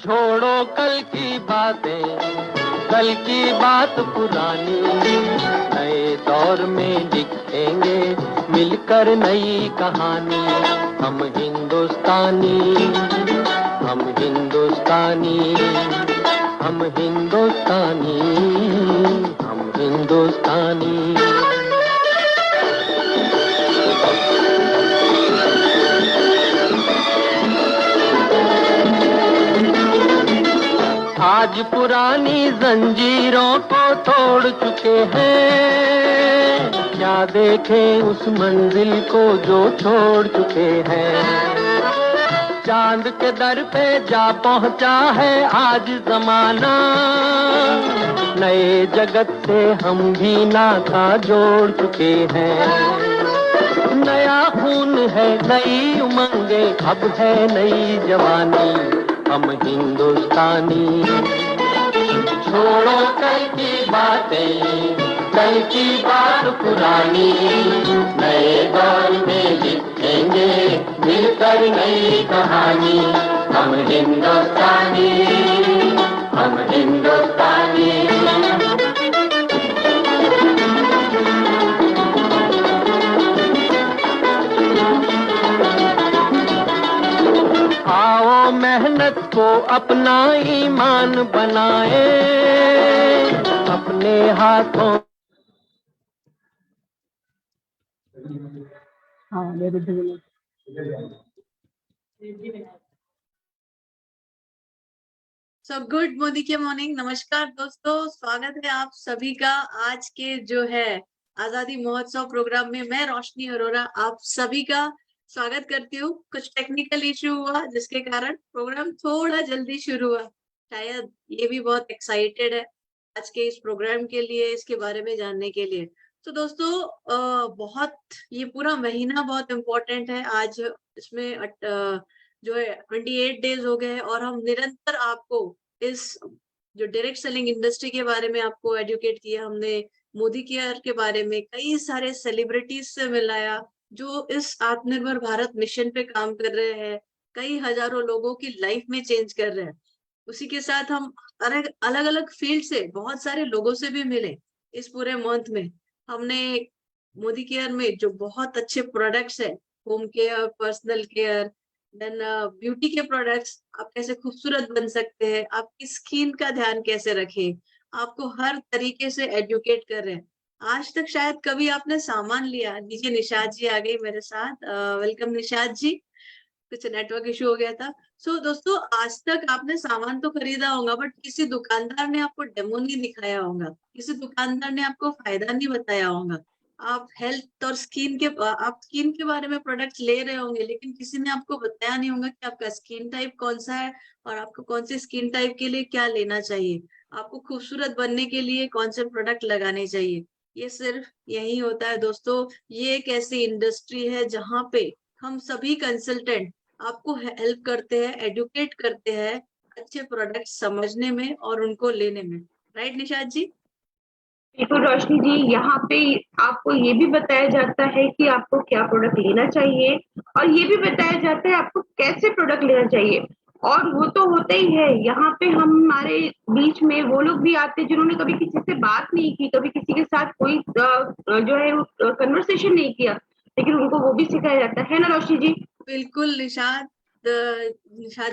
छोड़ो कल की बातें, कल की बात पुरानी, नए दौर में लिखेंगे मिलकर नई कहानी। हम हिंदुस्तानी, हम हिंदुस्तानी, हम हिंदुस्तानी, हम हिंदुस्तानी। आज पुरानी जंजीरों को तोड़ चुके हैं, क्या देखें उस मंजिल को जो छोड़ चुके हैं। चांद के दर पे जा पहुंचा है आज जमाना, नए जगत से हम भी नाता जोड़ चुके हैं। नया खून है, नई उमंगे, अब है नई जवानी। हम हिंदुस्तानी, छोड़ो कल की बातें, कल की बात पुरानी, नए दौर में लिखेंगे मिलकर नई कहानी। हम हिंदुस्तानी, हम हिंदुस्तानी। आओ मेहनत को अपना ईमान बनाए, अपने हाथों। गुड मॉर्निंग, नमस्कार दोस्तों, स्वागत है आप सभी का आज के जो है आजादी महोत्सव प्रोग्राम में। मैं रोशनी अरोरा आप सभी का स्वागत करती हूँ। कुछ टेक्निकल इशू हुआ जिसके कारण प्रोग्राम थोड़ा जल्दी शुरू हुआ। शायद ये भी बहुत एक्साइटेड है आज के इस प्रोग्राम के लिए, इसके बारे में जानने के लिए। तो दोस्तों बहुत ये पूरा महीना बहुत इम्पोर्टेंट है। आज इसमें जो है 28 डेज हो गए हैं और हम निरंतर आपको इस जो डायरेक्ट सेलिंग इंडस्ट्री के बारे में आपको एजुकेट किया। हमने मोदी केयर के बारे में कई सारे सेलिब्रिटीज से मिलाया जो इस आत्मनिर्भर भारत मिशन पे काम कर रहे हैं, कई हजारों लोगों की लाइफ में चेंज कर रहे हैं। उसी के साथ हम अलग अलग फील्ड से बहुत सारे लोगों से भी मिले इस पूरे मंथ में। हमने मोदी केयर में जो बहुत अच्छे प्रोडक्ट्स है, home care, personal care, then beauty के प्रोडक्ट्स, आप कैसे खूबसूरत बन सकते हैं, आपकी स्किन का ध्यान कैसे रखें, आपको हर तरीके से एजुकेट कर रहे हैं। आज तक शायद कभी आपने सामान लिया। नीचे निशाद जी आ गई मेरे साथ, वेलकम निशाद जी। कुछ नेटवर्क इशू हो गया था। दोस्तों आज तक आपने सामान तो खरीदा होगा बट किसी दुकानदार ने आपको डेमो नहीं दिखाया होगा, किसी दुकानदार ने आपको फायदा नहीं बताया होगा। आप हेल्थ और आप स्किन के बारे में प्रोडक्ट्स ले रहे होंगे लेकिन किसी ने आपको बताया नहीं होगा कि आपका स्किन टाइप कौन सा है और आपको कौन से स्किन टाइप के लिए क्या लेना चाहिए, आपको खूबसूरत बनने के लिए कौन से प्रोडक्ट लगाने चाहिए। ये सिर्फ यही होता है दोस्तों। ये एक ऐसी इंडस्ट्री है जहाँ पे हम सभी कंसल्टेंट आपको हेल्प करते हैं, एडुकेट करते हैं अच्छे प्रोडक्ट समझने में और उनको लेने में। राइट निशाद जी? बिल्कुल रोशनी जी, यहाँ पे आपको ये भी बताया जाता है कि आपको क्या प्रोडक्ट लेना चाहिए और ये भी बताया जाता है आपको कैसे प्रोडक्ट लेना चाहिए। और वो तो होता ही है, यहाँ पे हमारे बीच में वो लोग भी आते हैं जिन्होंने कभी किसी से बात नहीं की, कभी किसी के साथ कोई जो है कन्वर्सेशन नहीं किया, लेकिन उनको वो भी सिखाया जाता है ना रोशनी जी? बिल्कुल निशाद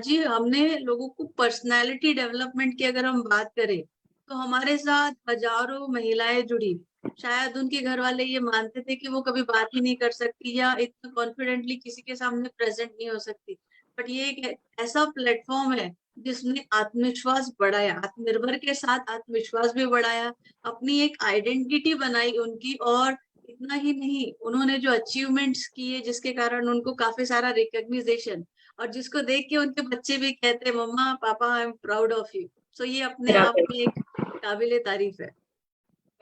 जी, हमने लोगों को पर्सनालिटी डेवलपमेंट की अगर हम बात करें तो हमारे साथ हजारों महिलाएं जुड़ी। शायद उनके घर वाले ये मानते थे कि वो कभी बात ही नहीं कर सकती या इतना कॉन्फिडेंटली किसी के सामने प्रेजेंट नहीं हो सकती, बट ये एक ऐसा प्लेटफॉर्म है जिसने आत्मविश्वास बढ़ाया, आत्मनिर्भर के साथ आत्मविश्वास भी बढ़ाया, अपनी एक आइडेंटिटी बनाई उनकी। और इतना ही नहीं, उन्होंने जो अचीवमेंट्स किए जिसके कारण उनको काफी सारा रिकॉग्निशन, और जिसको देख के उनके बच्चे भी कहते हैं mama papa I am proud of you. So ये अपने आप में एक काबिले तारीफ है।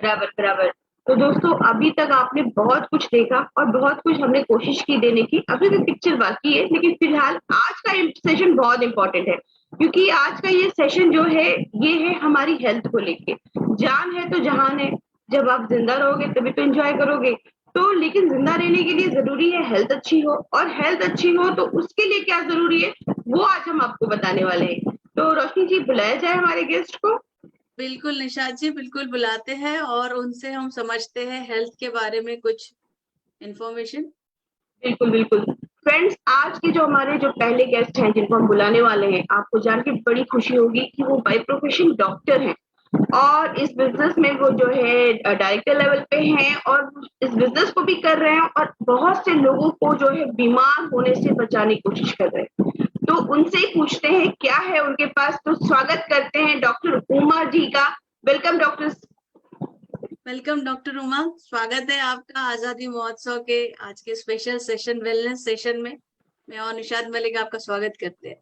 बराबर बराबर। तो दोस्तों अभी तक आपने बहुत कुछ देखा और बहुत कुछ हमने कोशिश की देने की, अभी भी पिक्चर बाकी है, लेकिन फिलहाल आज का सेशन बहुत इंपॉर्टेंट है क्योंकि आज का ये सेशन जो है ये है हमारी हेल्थ को लेके। जान है तो जहान है, जब आप जिंदा रहोगे तभी तो एंजॉय करोगे। तो लेकिन जिंदा रहने के लिए जरूरी है हेल्थ अच्छी हो, और हेल्थ अच्छी हो तो उसके लिए क्या जरूरी है वो आज हम आपको बताने वाले हैं। तो रोशनी जी बुलाया जाए हमारे गेस्ट को। बिल्कुल निशाद जी, बिल्कुल बुलाते हैं और उनसे हम समझते हैं हेल्थ के बारे में कुछ इंफॉर्मेशन। बिल्कुल बिल्कुल। फ्रेंड्स, आज के जो हमारे जो पहले गेस्ट हैं जिनको हम बुलाने वाले हैं, आपको जान के बड़ी खुशी होगी कि वो बाय प्रोफेशन डॉक्टर हैं और इस बिजनेस में वो जो है डायरेक्टर लेवल पे हैं और इस बिजनेस को भी कर रहे हैं और बहुत से लोगों को जो है बीमार होने से बचाने की कोशिश कर रहे हैं। तो उनसे ही पूछते हैं क्या है उनके पास। तो स्वागत करते हैं डॉक्टर उमा जी का। Welcome doctor. Welcome doctor Uma, स्वागत है आपका आजादी महोत्सव के आज के स्पेशल सेशन, वेलनेस सेशन में। मैं और निशाद मलिक आपका स्वागत करते हैं।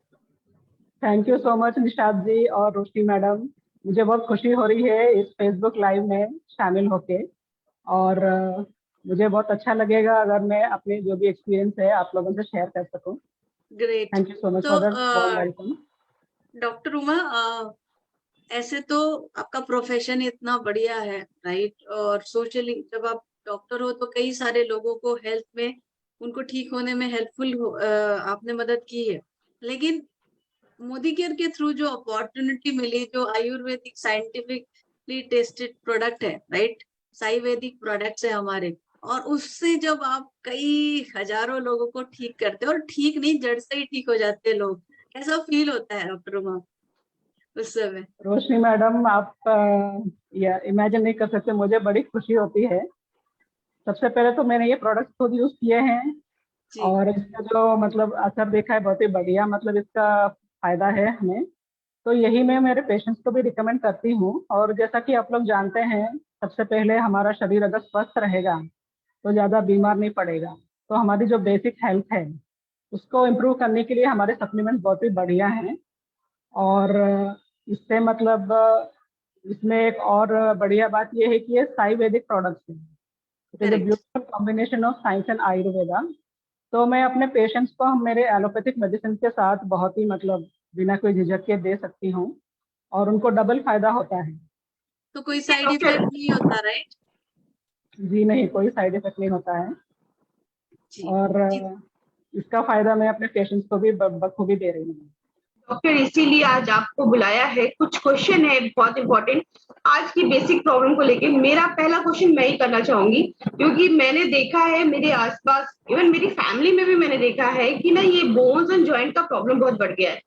Thank you so much Nishad ji और रोशनी मैडम। मुझे बहुत खुशी हो रही है इस फेसबुक लाइव में शामिल होके, और मुझे बहुत अच्छा लगेगा अगर मैं अपने जो भी एक्सपीरियंस है आप लोगों से शेयर कर सकूं। Great. Thank you so much तो for the warm welcome. Doctor Uma, ऐसे तो आपका प्रोफेशन इतना बढ़िया है, राइट? और सोशली जब आप डॉक्टर हो तो कई सारे लोगों को हेल्थ में, उनको ठीक होने में हेल्पफुल आपने मदद की है। लेकिन मोदी केयर के थ्रू जो अपॉर्चुनिटी मिली, जो आयुर्वेदिक साइंटिफिकली टेस्टेड प्रोडक्ट है, राइट, आयुर्वेदिक प्रोडक्ट्स है हमारे, और उससे जब आप कई हजारों लोगों को ठीक करते हो, और ठीक नहीं जड़ से ही ठीक हो जाते हैं लोग, कैसा फील होता है डॉक्टर उमा उस समय? रोशनी मैडम, आप या इमेजिन नहीं कर सकते, मुझे बड़ी खुशी होती है। सबसे पहले तो मैंने ये प्रोडक्ट खुद यूज किए हैं जी। और इसका जो मतलब असर देखा है बहुत ही बढ़िया, मतलब इसका फायदा है हमें। तो यही मैं मेरे पेशेंट्स को भी रिकमेंड करती हूँ। और जैसा कि आप लोग जानते हैं, सबसे पहले हमारा शरीर अगर स्वस्थ रहेगा तो ज़्यादा बीमार नहीं पड़ेगा। तो हमारी जो बेसिक हेल्थ है उसको इम्प्रूव करने के लिए हमारे सप्लीमेंट बहुत ही बढ़िया हैं। और इससे मतलब इसमें एक और बढ़िया बात यह है कि ये आयुर्वेदिक प्रोडक्ट्स हैं। It is a correct. Beautiful combination of science and Ayurveda. तो मैं अपने पेशेंट्स को हम मेरे एलोपैथिक मेडिसिन के साथ बहुत ही मतलब बिना कोई झिझक के दे सकती हूँ और उनको डबल फायदा होता है। तो कोई साइड डॉक्टर इफेक्ट नहीं होता, राइट? जी नहीं, कोई साइड इफेक्ट नहीं होता है। जी। और जी। इसका फायदा मैं अपने पेशेंट्स को भी बखूबी दे रही हूँ। डॉक्टर इसीलिए आज आपको बुलाया है। कुछ क्वेश्चन है बहुत इंपॉर्टेंट आज की बेसिक प्रॉब्लम को लेके। मेरा पहला क्वेश्चन मैं ही करना चाहूंगी क्योंकि मैंने देखा है मेरे आसपास, इवन मेरी फैमिली में भी मैंने देखा है कि ना ये बोन्स एंड जॉइंट का प्रॉब्लम बहुत बढ़ गया है।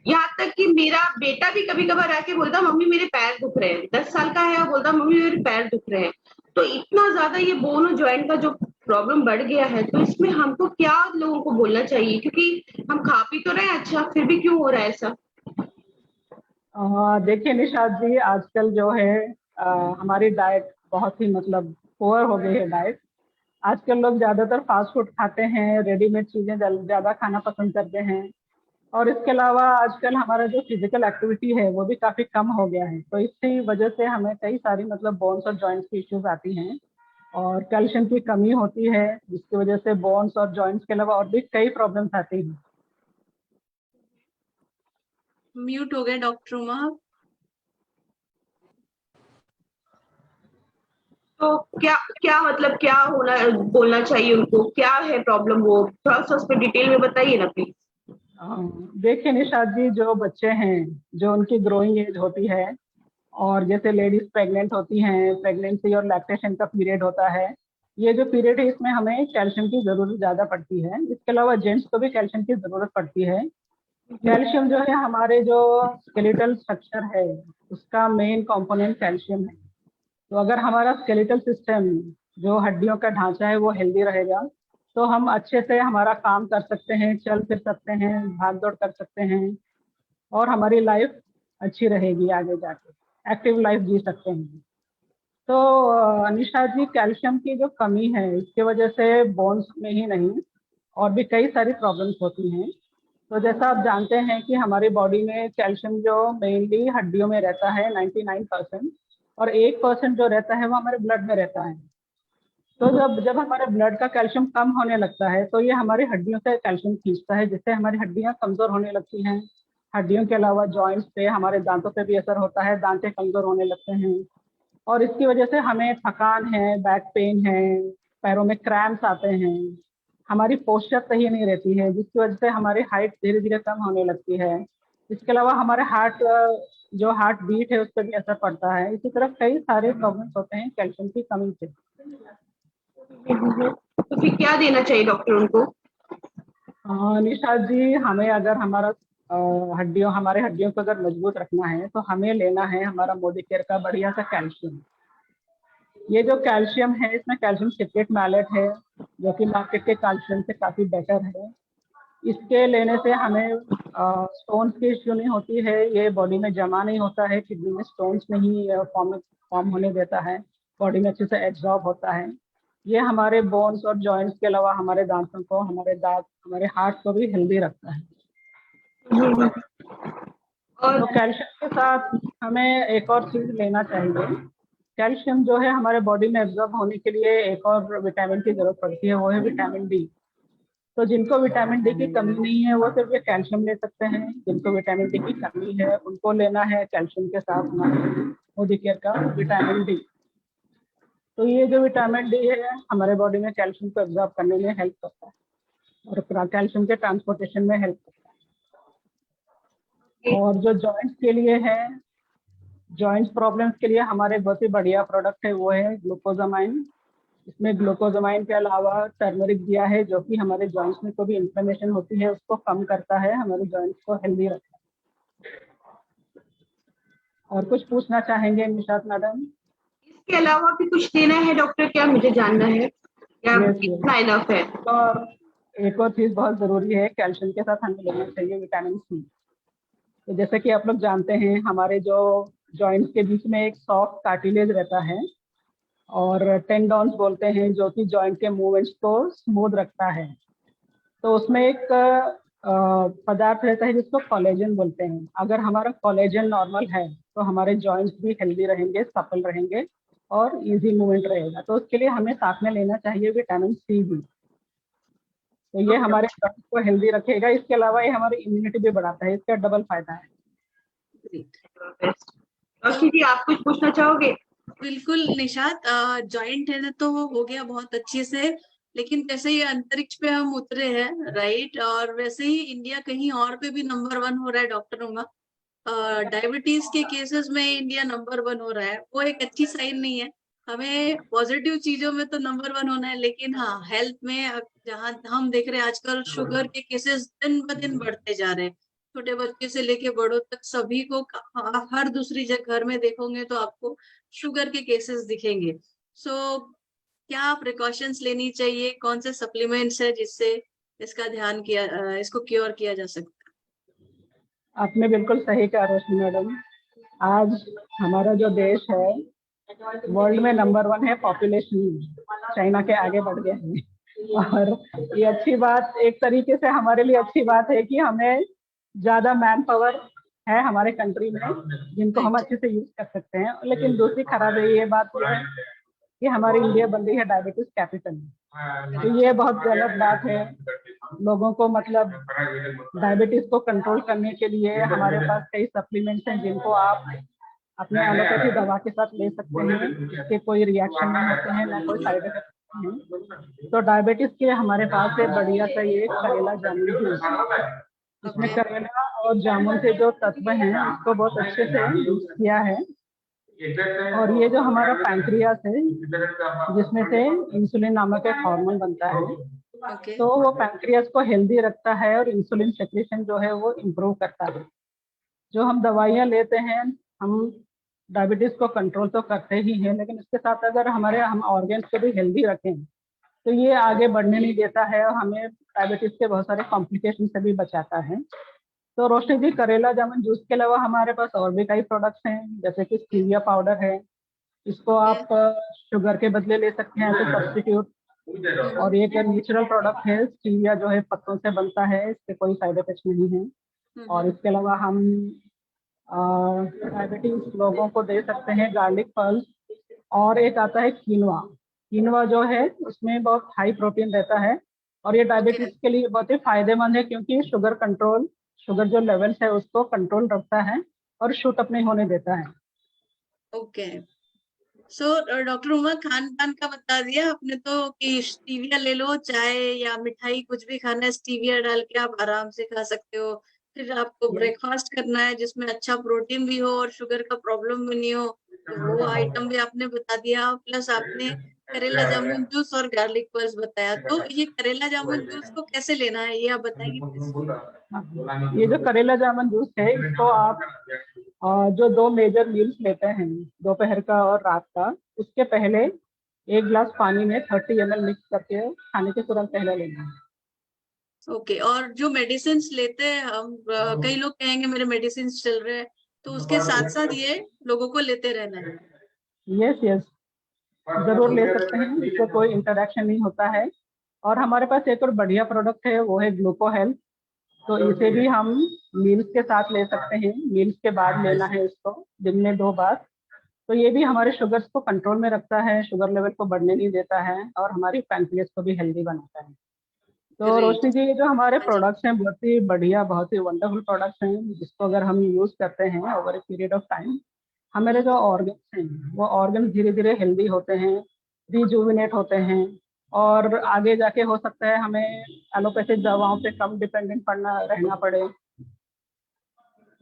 यहाँ तक कि मेरा बेटा भी कभी कभार आके बोलता मम्मी मेरे पैर दुख रहे हैं। 10 साल का है और बोलता मम्मी मेरे पैर दुख रहे हैं। तो इतना ज्यादा ये बोन और जॉइंट का जो प्रॉब्लम बढ़ गया है, तो इसमें हमको क्या लोगों को बोलना चाहिए? क्योंकि हम खा पी तो रहे हैं अच्छा, फिर भी क्यों हो रहा है ऐसा? देखिए निशाद जी, आजकल जो है हमारी डाइट बहुत ही मतलब पुअर हो गई है डाइट। आजकल लोग ज़्यादातर फास्ट फूड खाते हैं, रेडीमेड चीज़ें ज़्यादा खाना पसंद करते हैं। और इसके अलावा आजकल हमारा जो फिजिकल एक्टिविटी है वो भी काफ़ी कम हो गया है। तो इसी वजह से हमें कई सारी मतलब बोन्स और जॉइंट्स की इश्यूज आती हैं और कैल्शियम की कमी होती है, जिसकी वजह से बोन्स और जॉइंट्स के अलावा और भी कई प्रॉब्लम्स आती हैं। म्यूट हो गए डॉक्टर उमा। तो क्या क्या मतलब क्या होना बोलना चाहिए उनको? क्या है प्रॉब्लम? वो थोड़ा सा उस पर डिटेल में बताइए ना प्लीज। देखिए निशाद जी, जो बच्चे हैं, जो उनकी ग्रोइंग एज होती है, और जैसे लेडीज प्रेग्नेंट होती हैं, प्रेगनेंसी और लैक्टेशन का पीरियड होता है, ये जो पीरियड है इसमें हमें कैल्शियम की ज़रूरत ज़्यादा पड़ती है। इसके अलावा जेंट्स को भी कैल्शियम की ज़रूरत पड़ती है। कैल्शियम जो है हमारे जो स्केलेटल स्ट्रक्चर है उसका मेन कंपोनेंट कैल्शियम है। तो अगर हमारा स्केलेटल सिस्टम, जो हड्डियों का ढांचा है, वो हेल्दी रहेगा तो हम अच्छे से हमारा काम कर सकते हैं, चल फिर सकते हैं, भाग दौड़ कर सकते हैं और हमारी लाइफ अच्छी रहेगी, आगे जाके एक्टिव लाइफ जी सकते हैं। तो निशा जी, कैल्शियम की जो कमी है इसकी वजह से बोन्स में ही नहीं और भी कई सारी प्रॉब्लम्स होती हैं। तो जैसा आप जानते हैं कि हमारी बॉडी में कैल्शियम जो मेनली हड्डियों में रहता है 99%, और 1% जो रहता है वो हमारे ब्लड में रहता है। तो जब जब हमारे ब्लड का कैल्शियम कम होने लगता है तो ये हमारी हड्डियों से कैल्शियम खींचता है, जिससे हमारी हड्डियां कमजोर होने लगती हैं। हड्डियों के अलावा जॉइंट्स पे, हमारे दांतों पे भी असर होता है, दांतें कमजोर होने लगते हैं और इसकी वजह से हमें थकान है, बैक पेन है, पैरों में क्रैम्प्स आते हैं, हमारी पोस्चर सही नहीं रहती है, जिसकी वजह से हमारी हाइट धीरे धीरे कम होने लगती है। इसके अलावा हमारे हार्ट जो हार्ट बीट है उस पर भी असर पड़ता है। इसी तरह कई सारे प्रॉब्लम्स होते हैं कैल्शियम की कमी से। तो फिर क्या देना चाहिए डॉक्टर उनको? निशा जी, हमें अगर हमारे हड्डियों को अगर मजबूत रखना है तो हमें लेना है हमारा मोदी केयर का बढ़िया सा कैल्शियम। ये जो कैल्शियम है इसमें कैल्शियम सिट्रेट मैलेट है जो कि मार्केट के कैल्शियम से काफी बेटर है। इसके लेने से हमें स्टोन्स की इश्यू नहीं होती है, ये बॉडी में जमा नहीं होता है, किडनी में स्टोन्स नहीं फॉर्म होने देता है, बॉडी में अच्छे से एब्जॉर्ब होता है। ये हमारे बोन्स और जॉइंट्स के अलावा हमारे दांतों को, हमारे दांत, हमारे हार्ट को भी हेल्दी रखता है। और तो कैल्शियम के साथ हमें एक और चीज लेना चाहिए। कैल्शियम जो है हमारे बॉडी में एब्जॉर्ब होने के लिए एक और विटामिन की जरूरत पड़ती है, वो है विटामिन डी। तो जिनको विटामिन डी की कमी नहीं है वो सिर्फ ये कैल्शियम ले सकते हैं, जिनको विटामिन डी की कमी है उनको लेना है कैल्शियम के साथ मोदी केयर का विटामिन डी। तो ये जो विटामिन डी है हमारे बॉडी में कैल्शियम को एब्जॉर्ब करने में हेल्प करता है और कैल्शियम के ट्रांसपोर्टेशन में हेल्प करता है। और जो जॉइंट्स के लिए है, जॉइंट्स प्रॉब्लम्स के लिए हमारे बहुत ही बढ़िया प्रोडक्ट है वो है ग्लूकोजामाइन। इसमें ग्लूकोजामाइन के अलावा टर्मरिक दिया है जो कि हमारे जॉइंट्स में कोई भी इन्फ्लेमेशन होती है उसको कम करता है, हमारे जॉइंट्स को हेल्दी रखता है। और कुछ पूछना चाहेंगे निशात मैडम? इसके अलावा भी कुछ देना है डॉक्टर, क्या मुझे जानना है, क्या Yes, इतना इनफ है? और एक और चीज बहुत जरूरी है, कैल्शियम के साथ हमें लेना चाहिए विटामिन सी। तो जैसे कि आप लोग जानते हैं हमारे जो जॉइंट्स के बीच में एक सॉफ्ट कार्टिलेज रहता है और टेंडॉन्स बोलते हैं जो कि जॉइंट के मूवमेंट्स को स्मूथ रखता है। तो उसमें एक पदार्थ रहता है जिसको कोलेजन बोलते हैं। अगर हमारा कोलेजन नॉर्मल है तो हमारे जॉइंट्स भी हेल्दी रहेंगे, सफल रहेंगे और इजी मूवमेंट रहेगा। तो उसके लिए हमें साथ में लेना चाहिए विटामिन सी भी। तो ये हमारे जॉइंट्स को हेल्दी रखेगा, इसके अलावा ये हमारी इम्यूनिटी भी बढ़ाता है, इसका डबल फायदा है। रोशनी जी, आप कुछ पूछना चाहोगे? बिल्कुल निशात, जॉइंट है ना तो हो गया बहुत अच्छे से, लेकिन जैसे ही अंतरिक्ष पे हम उतरे हैं, राइट, और वैसे ही इंडिया कहीं और पे भी नंबर 1 हो रहा है डॉक्टर उमा। डायबिटीज के केसेस में इंडिया नंबर 1 हो रहा है, वो एक अच्छी साइन नहीं है। हमें पॉजिटिव चीजों में तो नंबर 1 होना है, लेकिन हाँ हेल्थ में जहाँ हम देख रहे हैं आजकल शुगर के केसेस दिन ब दिन बढ़ते जा रहे हैं। छोटे बच्चे से लेके बड़ों तक सभी को, आप हर दूसरी जगह घर में देखोगे तो आपको शुगर के केसेस दिखेंगे। सो क्या प्रिकॉशंस लेनी चाहिए, कौन से सप्लीमेंट्स है जिससे इसका ध्यान किया, इसको क्योर किया जा सकता है? आपने बिल्कुल सही कहा रोशनी मैडम। आज हमारा जो देश है वर्ल्ड में नंबर 1 है पॉपुलेशन, चाइना के आगे बढ़ गया है। और ये अच्छी बात, एक तरीके से हमारे लिए अच्छी बात है कि हमें ज्यादा मैन पावर है हमारे कंट्री में जिनको हम अच्छे से यूज कर सकते हैं। लेकिन दूसरी खराब है ये बात है कि हमारी इंडिया बन रही है डायबिटीज कैपिटल। तो ये बहुत गलत बात है। लोगों को मतलब डायबिटीज को कंट्रोल करने के लिए हमारे पास कई सप्लीमेंट्स हैं जिनको आप अपने एलोपैथी दवा के साथ ले सकते हैं, इसके कोई रिएक्शन नहीं होते हैं, ना कोई साइड इफेक्ट हैं। तो डायबिटीज के लिए हमारे पास है बढ़िया सा ये करेला जामुन जूस। इसमें करेला और जामुन के जो तत्व हैं उसको बहुत अच्छे से यूज किया है। और ये जो हमारा पैंक्रियास है जिसमें से इंसुलिन नामक एक हार्मोन बनता है, तो वो पैंक्रियास को हेल्दी रखता है और इंसुलिन सेक्रेशन जो है वो इम्प्रूव करता है। जो हम दवाइयाँ लेते हैं, हम डायबिटीज को कंट्रोल तो करते ही हैं, लेकिन इसके साथ अगर हम ऑर्गन्स को भी हेल्दी रखें तो ये आगे बढ़ने नहीं देता है और हमें डायबिटीज के बहुत सारे कॉम्प्लिकेशन से भी बचाता है। तो रोशनी जी, करेला जामुन जूस के अलावा हमारे पास और भी कई प्रोडक्ट्स हैं, जैसे कि स्टीविया पाउडर है, इसको आप शुगर के बदले ले सकते हैं तो सब्स्टिट्यूट। और एक नेचुरल प्रोडक्ट है, स्टीविया जो है पत्तों से बनता है, इसके कोई साइड इफेक्ट नहीं है। और इसके अलावा हम डायबिटीज लोगों को दे सकते हैं गार्लिक पल्स। और एक आता है कीनवा। कीनवा जो है उसमें बहुत हाई प्रोटीन रहता है और ये डायबिटीज के लिए बहुत ही फायदेमंद है क्योंकि शुगर जो लेवल्स है उसको कंट्रोल रखता है और शूट अप नहीं होने देता है। Okay, so doctor Uma, Khan पान का बता दिया आपने तो कि स्टीविया ले लो, चाय या मिठाई कुछ भी खाना है स्टीविया डाल के आप आराम से खा सकते हो। फिर आपको ब्रेकफास्ट करना है जिसमें अच्छा प्रोटीन भी हो और शुगर का प्रॉब्लम भी नहीं हो, तो वो आइटम भी आपने बता दिया। प्लस आपने करेला जामुन जूस और गार्लिक पर्स बताया। तो ये करेला जामुन जूस को कैसे लेना है ये आप बताएंगे प्लीज। ये जो करेला जामुन जूस है इसको आप जो 2 मेजर मील्स लेते हैं, दोपहर का और रात का, उसके पहले 1 गिलास पानी में 30 ml मिक्स करके खाने के तुरंत पहले लेना है। ओके, और जो मेडिसिन लेते हैं हम, कई लोग कहेंगे मेरे मेडिसिन चल रहे हैं, तो उसके साथ साथ ये लोगों को लेते रहना है। यस यस, जरूर ले सकते हैं, इससे कोई इंटरेक्शन नहीं होता है। और हमारे पास एक और बढ़िया प्रोडक्ट है, वो है ग्लूको हेल्थ। तो इसे भी हम मील्स के साथ ले सकते हैं, मील्स के बाद लेना है इसको, दिन में 2 बार। तो ये भी हमारे शुगर्स को कंट्रोल में रखता है, शुगर लेवल को बढ़ने नहीं देता है, और हमारी पैंक्रियास को भी हेल्दी बनाता है। तो ग्रेट। रोशनी जी, ये जो हमारे हाँ जी। प्रोडक्ट्स हैं बहुत ही बढ़िया, बहुत ही वंडरफुल प्रोडक्ट्स हैं, जिसको अगर हम यूज करते हैं over a period of time, हमारे जो ऑर्गन्स हैं वो ऑर्गन्स धीरे धीरे हेल्दी होते हैं, रिजुविनेट होते हैं, और आगे जाके हो सकता है हमें एलोपैथिक दवाओं पे कम डिपेंडेंट पड़ना रहना पड़े।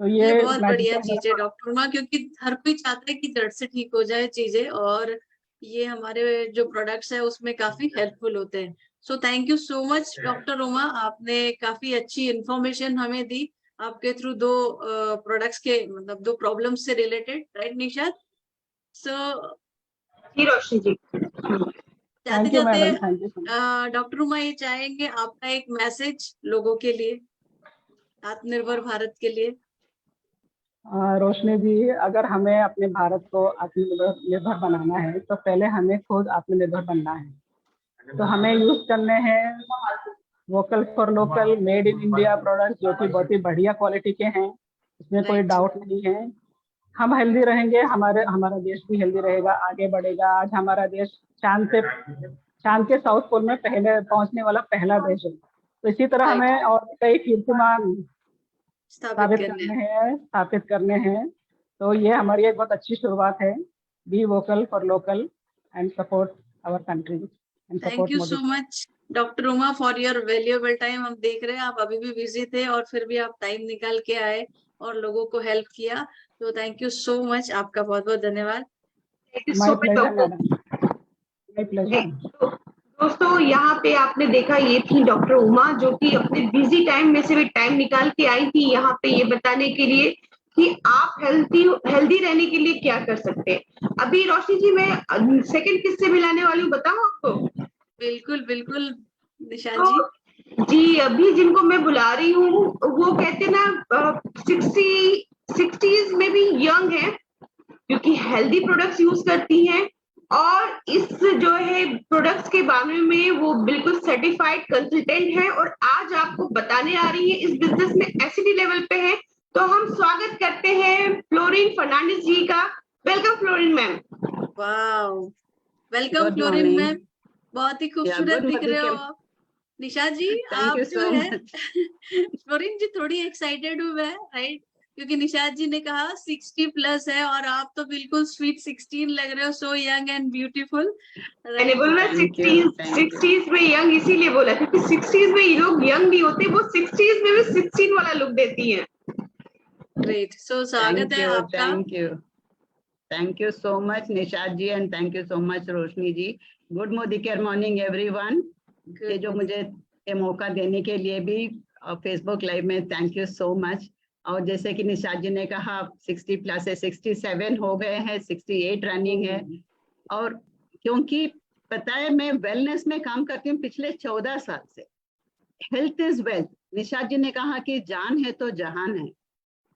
तो ये ये बहुत बढ़िया मैजिकल चीज है डॉक्टर उमा, क्योंकि हर कोई चाहता है कि जड़ से ठीक हो जाए चीजें, और ये हमारे जो प्रोडक्ट्स है उसमें काफी हेल्पफुल होते हैं। So thank you so much doctor Uma, आपने काफी अच्छी इंफॉर्मेशन हमें दी आपके थ्रू, 2 प्रोडक्ट्स के मतलब 2 प्रॉब्लम्स से रिलेटेड, राइट निशाद। सो जी रोशनी जी। जाते थैंक यू जाते madam, thank you so much. Doctor Uma ये चाहेंगे आपका एक मैसेज लोगों के लिए, आत्मनिर्भर भारत के लिए। रोशनी जी, अगर हमें अपने भारत को आत्मनिर्भर बनाना है तो पहले हमें खुद आत्मनिर्भर बनना है। तो हमें यूज करने हैं vocal for local, made in India products, जो कि बहुत ही बढ़िया क्वालिटी के हैं, इसमें कोई राइट। डाउट नहीं है। हम हेल्दी रहेंगे, हमारा देश भी हेल्दी रहेगा, आगे बढ़ेगा। आज हमारा देश चांद के साउथ पोल में पहले पहुंचने वाला पहला देश है। तो इसी तरह राइट, हमें और कई कीर्तिमान स्थापित करने हैं। स्थापित करने हैं। तो ये हमारी एक बहुत अच्छी शुरुआत है। Be vocal for local and support our country and thank support you Modi. So much doctor Uma for your valuable time. हम देख रहे हैं आप अभी भी बिजी थे और फिर भी आप टाइम निकाल के आए और लोगों को हेल्प किया, तो थैंक यू सो मच, आपका बहुत बहुत धन्यवाद। Thank you my so much pleasure doctor. Madam, my pleasure. तो दोस्तों यहाँ पे आपने देखा, ये थी डॉक्टर उमा, जो कि अपने बिजी टाइम में से भी टाइम निकाल के आई थी यहाँ पे ये बताने के लिए कि आप हेल्दी रहने के लिए क्या कर सकते हैं। अभी रोशनी जी मैं सेकंड किससे मिलाने वाली हूँ, बताऊँ आपको? बिल्कुल बिल्कुल निशाद जी। तो जी अभी जिनको मैं बुला रही हूँ वो कहते हैं ना 60s में भी यंग है, क्योंकि हेल्दी प्रोडक्ट्स यूज करती हैं, और इस जो है प्रोडक्ट्स के बारे में वो बिल्कुल सर्टिफाइड कंसल्टेंट है, और आज आपको बताने आ रही है इस बिजनेस में एसिडी लेवल पे है। तो हम स्वागत करते हैं फ्लोरिन फर्नांडिस जी का। Welcome fluorine ma'am. Wow, welcome good fluorine morning. Ma'am, बहुत ही या खूबसूरत गुड दिख रहे हो मॉर्निंग। आप। निशा जी थैंक आप यू जो सो है मच। फ्लोरिन जी थोड़ी एक्साइटेड हूँ मैं, राइट, क्योंकि निशाद जी ने कहा 60 प्लस है और आप तो बिल्कुल स्वीट 16 लग रहे हो, सो यंग एंड ब्यूटीफुल, मैंने राइट। बोला thank you, thank you. 60s में यंग इसीलिए बोला क्योंकि 60s में लोग यंग नहीं होते, वो 60s में भी 16 वाला लुक देती हैं। ग्रेट, सो स्वागत थैंक है यू, आपका। Thank you, thank you so much Nishad ji, and thank you so much Roshni ji. Good morning everyone. ये जो मुझे ये मौका देने के लिए भी फेसबुक लाइव में थैंक यू सो मच। और जैसे कि निशाद जी ने कहा 60 प्लस है, 67 हो गए हैं, 68 रनिंग है। और क्योंकि पता है मैं वेलनेस में काम करती हूँ पिछले 14 साल से। Health is wealth. Nishad ji ने कहा कि जान है तो जहान है।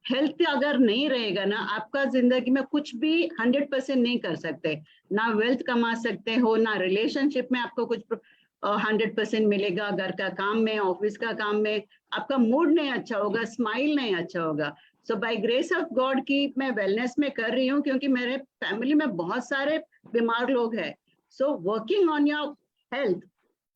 हेल्थ अगर नहीं रहेगा ना, आपका जिंदगी में कुछ भी 100% नहीं कर सकते। ना वेल्थ कमा सकते हो, ना रिलेशनशिप में आपको कुछ 100% मिलेगा, घर का काम में, ऑफिस का काम में आपका मूड नहीं अच्छा होगा, स्माइल नहीं अच्छा होगा। सो बाय ग्रेस ऑफ गॉड की मैं वेलनेस में कर रही हूँ, क्योंकि मेरे फैमिली में बहुत सारे बीमार लोग हैं। So working on your health,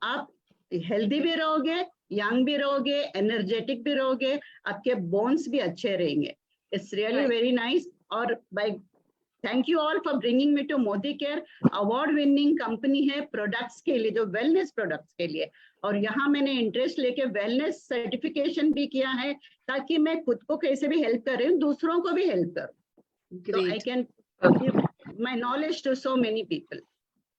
आप हेल्दी भी रहोगे, यंग भी रहोगे, एनर्जेटिक भी रहोगे, आपके बोन्स भी अच्छे रहेंगे। It's really very nice. और bye thank you all for bringing me to Modicare. Award winning company है प्रोडक्ट्स के लिए, जो वेलनेस प्रोडक्ट्स के लिए, और यहाँ मैंने इंटरेस्ट लेके वेलनेस सर्टिफिकेशन भी किया है ताकि मैं खुद को कैसे भी हेल्प कर रही हूँ, दूसरों को भी हेल्प करूँ। तो I great. Can give my knowledge to so many people.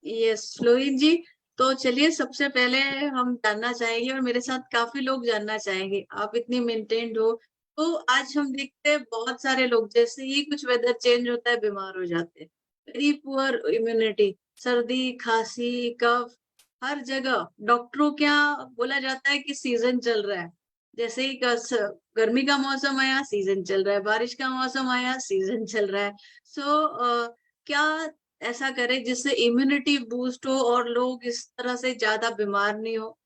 Yes Florin जी, तो चलिए सबसे पहले हम जानना चाहेंगे और मेरे साथ काफी लोग जानना चाहेंगे, आप इतनी मेंटेन्ड हो। तो आज हम देखते हैं बहुत सारे लोग जैसे ही कुछ वेदर चेंज होता है बीमार हो जाते हैं, वेरी पुअर इम्यूनिटी, सर्दी खांसी कफ हर जगह। डॉक्टरों क्या बोला जाता है कि सीजन चल रहा है, जैसे ही गर्मी का मौसम आया सीजन चल रहा है, बारिश का मौसम आया सीजन चल रहा है। सो क्या ऐसा करें जिससे इम्यूनिटी बूस्ट हो और लोग इस तरह से ज्यादा बीमार नहीं हो?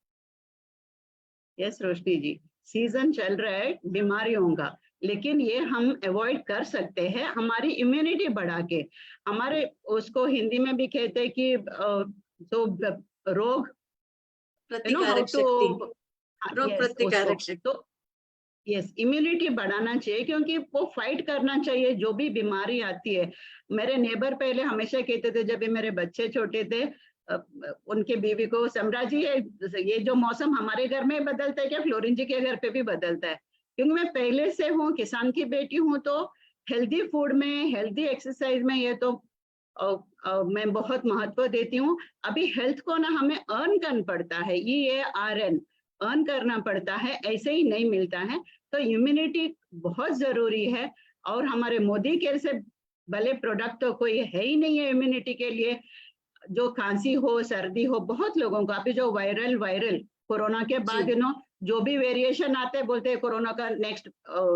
यस रोशनी जी, सीजन चल रहा है बीमारियों का, लेकिन ये हम अवॉइड कर सकते हैं हमारी इम्यूनिटी बढ़ा के। हमारे उसको हिंदी में भी कहते हैं कि तो रोग, प्रतिकारक शक्ति, रोग यस प्रतिकारक उसको शक्ति। तो यस इम्यूनिटी बढ़ाना चाहिए, क्योंकि वो फाइट करना चाहिए जो भी बीमारी आती है। मेरे नेबर पहले हमेशा कहते थे, जब भी मेरे बच्चे छोटे थे, उनके बीवी को, सम्राट जी ये जो मौसम हमारे घर में बदलता है क्या फ्लोरिन जी के घर पे भी बदलता है? क्योंकि मैं पहले से हूँ, किसान की बेटी हूँ, तो हेल्दी फूड में, हेल्दी एक्सरसाइज में ये तो मैं बहुत महत्व देती हूँ। अभी हेल्थ को ना हमें अर्न करना पड़ता है, EARN अर्न करना पड़ता है, ऐसे ही नहीं मिलता है। तो इम्यूनिटी बहुत जरूरी है, और हमारे मोदी केयर से भले प्रोडक्ट तो कोई है ही नहीं है इम्यूनिटी के लिए। जो खांसी हो, सर्दी हो, बहुत लोगों को अभी जो वायरल कोरोना के बाद जो भी वेरिएशन आते हैं, बोलते हैं कोरोना का नेक्स्ट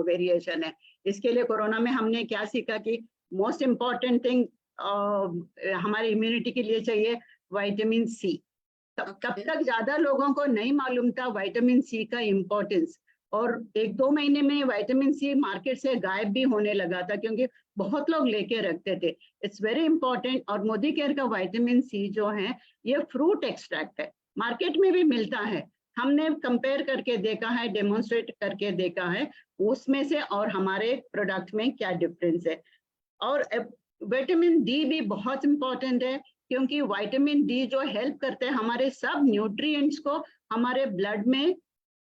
वेरिएशन है। इसके लिए कोरोना में हमने क्या सीखा कि मोस्ट इम्पॉर्टेंट थिंग हमारी इम्यूनिटी के लिए चाहिए विटामिन सी। तब तक ज्यादा लोगों को नहीं मालूम था विटामिन सी का इम्पोर्टेंस, और 1-2 महीने में विटामिन सी मार्केट से गायब भी होने लगा था, क्योंकि बहुत लोग लेके रखते थे। It's very important. और मोदी केयर का विटामिन सी जो है, ये फ्रूट एक्सट्रैक्ट है, मार्केट में भी मिलता है। हमने कंपेयर करके देखा है, डेमोन्स्ट्रेट करके देखा है उसमें से और हमारे प्रोडक्ट में क्या डिफरेंस है। और विटामिन डी भी बहुत इंपॉर्टेंट है, क्योंकि विटामिन डी जो हेल्प करते हैं हमारे सब न्यूट्रिएंट्स को हमारे ब्लड में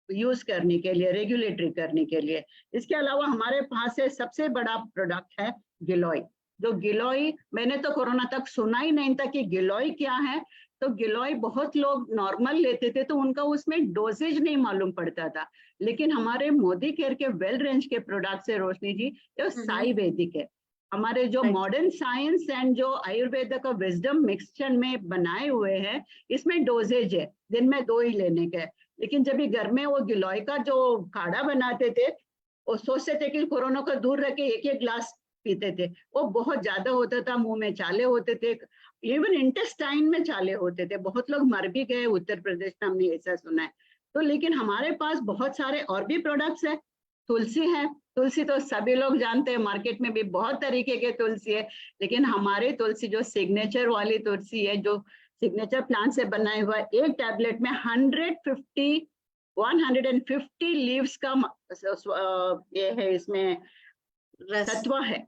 यूज करने के लिए, रेगुलेटरी करने के लिए। इसके अलावा हमारे पास से सबसे बड़ा प्रोडक्ट है गिलोय। जो गिलोय, मैंने तो कोरोना तक सुना ही नहीं था कि गिलोय क्या है। तो गिलोय बहुत लोग नॉर्मल लेते थे, तो उनका उसमें डोजेज नहीं मालूम पड़ता था। लेकिन हमारे मोदी केयर के वेल रेंज के प्रोडक्ट है रोशनी जी, ये साई वैदिक है। हमारे जो मॉडर्न साइंस एंड जो आयुर्वेद का विजडम मिक्सचर में बनाए हुए हैं, इसमें डोजेज है, दिन में 2 ही लेने के। लेकिन जब भी घर में वो गिलोय का जो काढ़ा बनाते थे, वो सोचते थे कि कोरोना को दूर रख के 1-1 ग्लास पीते थे। वो बहुत ज्यादा होता था, मुंह में छाले होते थे, इवन इंटेस्टाइन में छाले होते थे, बहुत लोग मर भी गए उत्तर प्रदेश में, हमने ऐसा सुना है। तो लेकिन हमारे पास बहुत सारे और भी प्रोडक्ट्स है। तुलसी है, तुलसी तो सभी लोग जानते हैं, मार्केट में भी बहुत तरीके के तुलसी है, लेकिन हमारे तुलसी जो सिग्नेचर वाली तुलसी है, जो सिग्नेचर प्लांट से बनाए हुआ, एक टैबलेट में 150 लीव्स का ये है, इसमें तत्व है,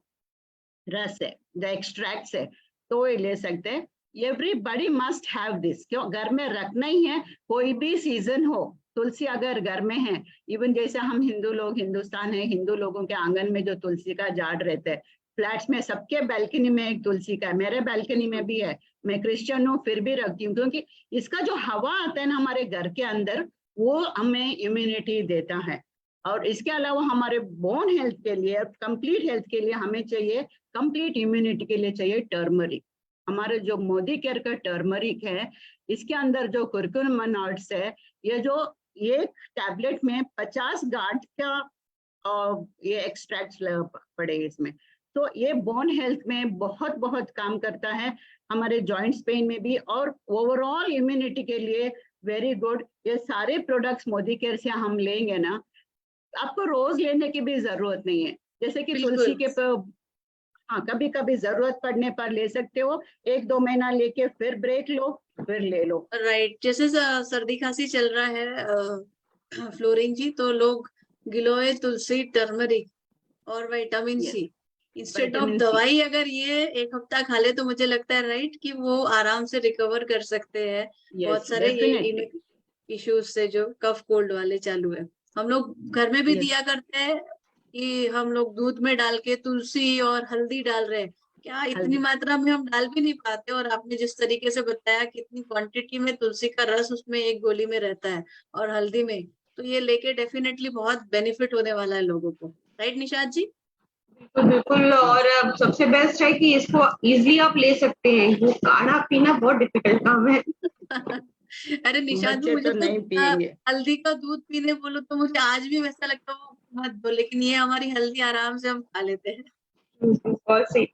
रस है, द एक्सट्रैक्ट्स है, तो ये ले सकते हैं। एवरीबडी मस्ट हैव दिस, क्यों घर में रखना ही है, कोई भी सीजन हो, तुलसी अगर घर में है। इवन जैसे हम हिंदू लोग, हिंदुस्तान है, हिंदू लोगों के आंगन में जो तुलसी का झाड़ रहता है, फ्लैट्स में सबके बैल्कनी में एक तुलसी का है, मेरे बैल्कनी में भी है। मैं क्रिश्चियन हूँ फिर भी रखती हूँ, क्योंकि इसका जो हवा आता है ना हमारे घर के अंदर, वो हमें इम्यूनिटी देता है। और इसके अलावा हमारे बोन हेल्थ के लिए, कंप्लीट हेल्थ के लिए हमें चाहिए, कंप्लीट इम्यूनिटी के लिए चाहिए टर्मरिक। हमारे जो मोदी केयर का टर्मरिक है, इसके अंदर जो कुरकुमनॉइड्स है, ये जो एक टैबलेट में 50 गार्ड का ये एक्सट्रैक्ट पड़े इसमें, तो ये बोन हेल्थ में बहुत बहुत काम करता है, हमारे जॉइंट्स पेन में भी, और ओवरऑल इम्यूनिटी के लिए वेरी गुड। ये सारे प्रोडक्ट्स मोदी केयर से हम लेंगे ना, आपको रोज लेने की भी जरूरत नहीं है। जैसे कि तुलसी के हाँ, कभी कभी जरूरत पड़ने पर ले सकते हो, 1-2 महीना लेके फिर ब्रेक लो, फिर ले लो। राइट, जैसे सर्दी खांसी चल रहा है फ्लोरिन जी, तो लोग गिलोय, तुलसी, टर्मरिक और vitamin C, instead of Vitamin C. दवाई अगर ये 1 हफ्ता खा ले तो मुझे लगता है राइट कि वो आराम से रिकवर कर सकते हैं Yes, बहुत सारे ये definitely. इश्यूज से जो कफ कोल्ड वाले चालू है। हम लोग घर में भी Yes. दिया करते हैं कि हम लोग दूध में डाल के तुलसी और हल्दी डाल रहे हैं, क्या इतनी हल्दी। मात्रा में हम डाल भी नहीं पाते, और आपने जिस तरीके से बताया कितनी क्वांटिटी में तुलसी का रस उसमें एक गोली में रहता है और हल्दी में, तो ये लेके डेफिनेटली बहुत बेनिफिट होने वाला है लोगों को, राइट निशाद जी? बिल्कुल बिल्कुल। और अब सबसे बेस्ट है कि इसको इजीली आप ले सकते हैं, वो काढ़ा पीना बहुत डिफिकल्ट काम है। अरे निशाद जी, बच्चे मुझे तो तो नहीं पिएंगे। हल्दी का दूध पीने बोलो तो मुझे आज भी वैसा लगता है वो मत दो, लेकिन ये हमारी हल्दी आराम से हम खा लेते हैं। बहुत सही।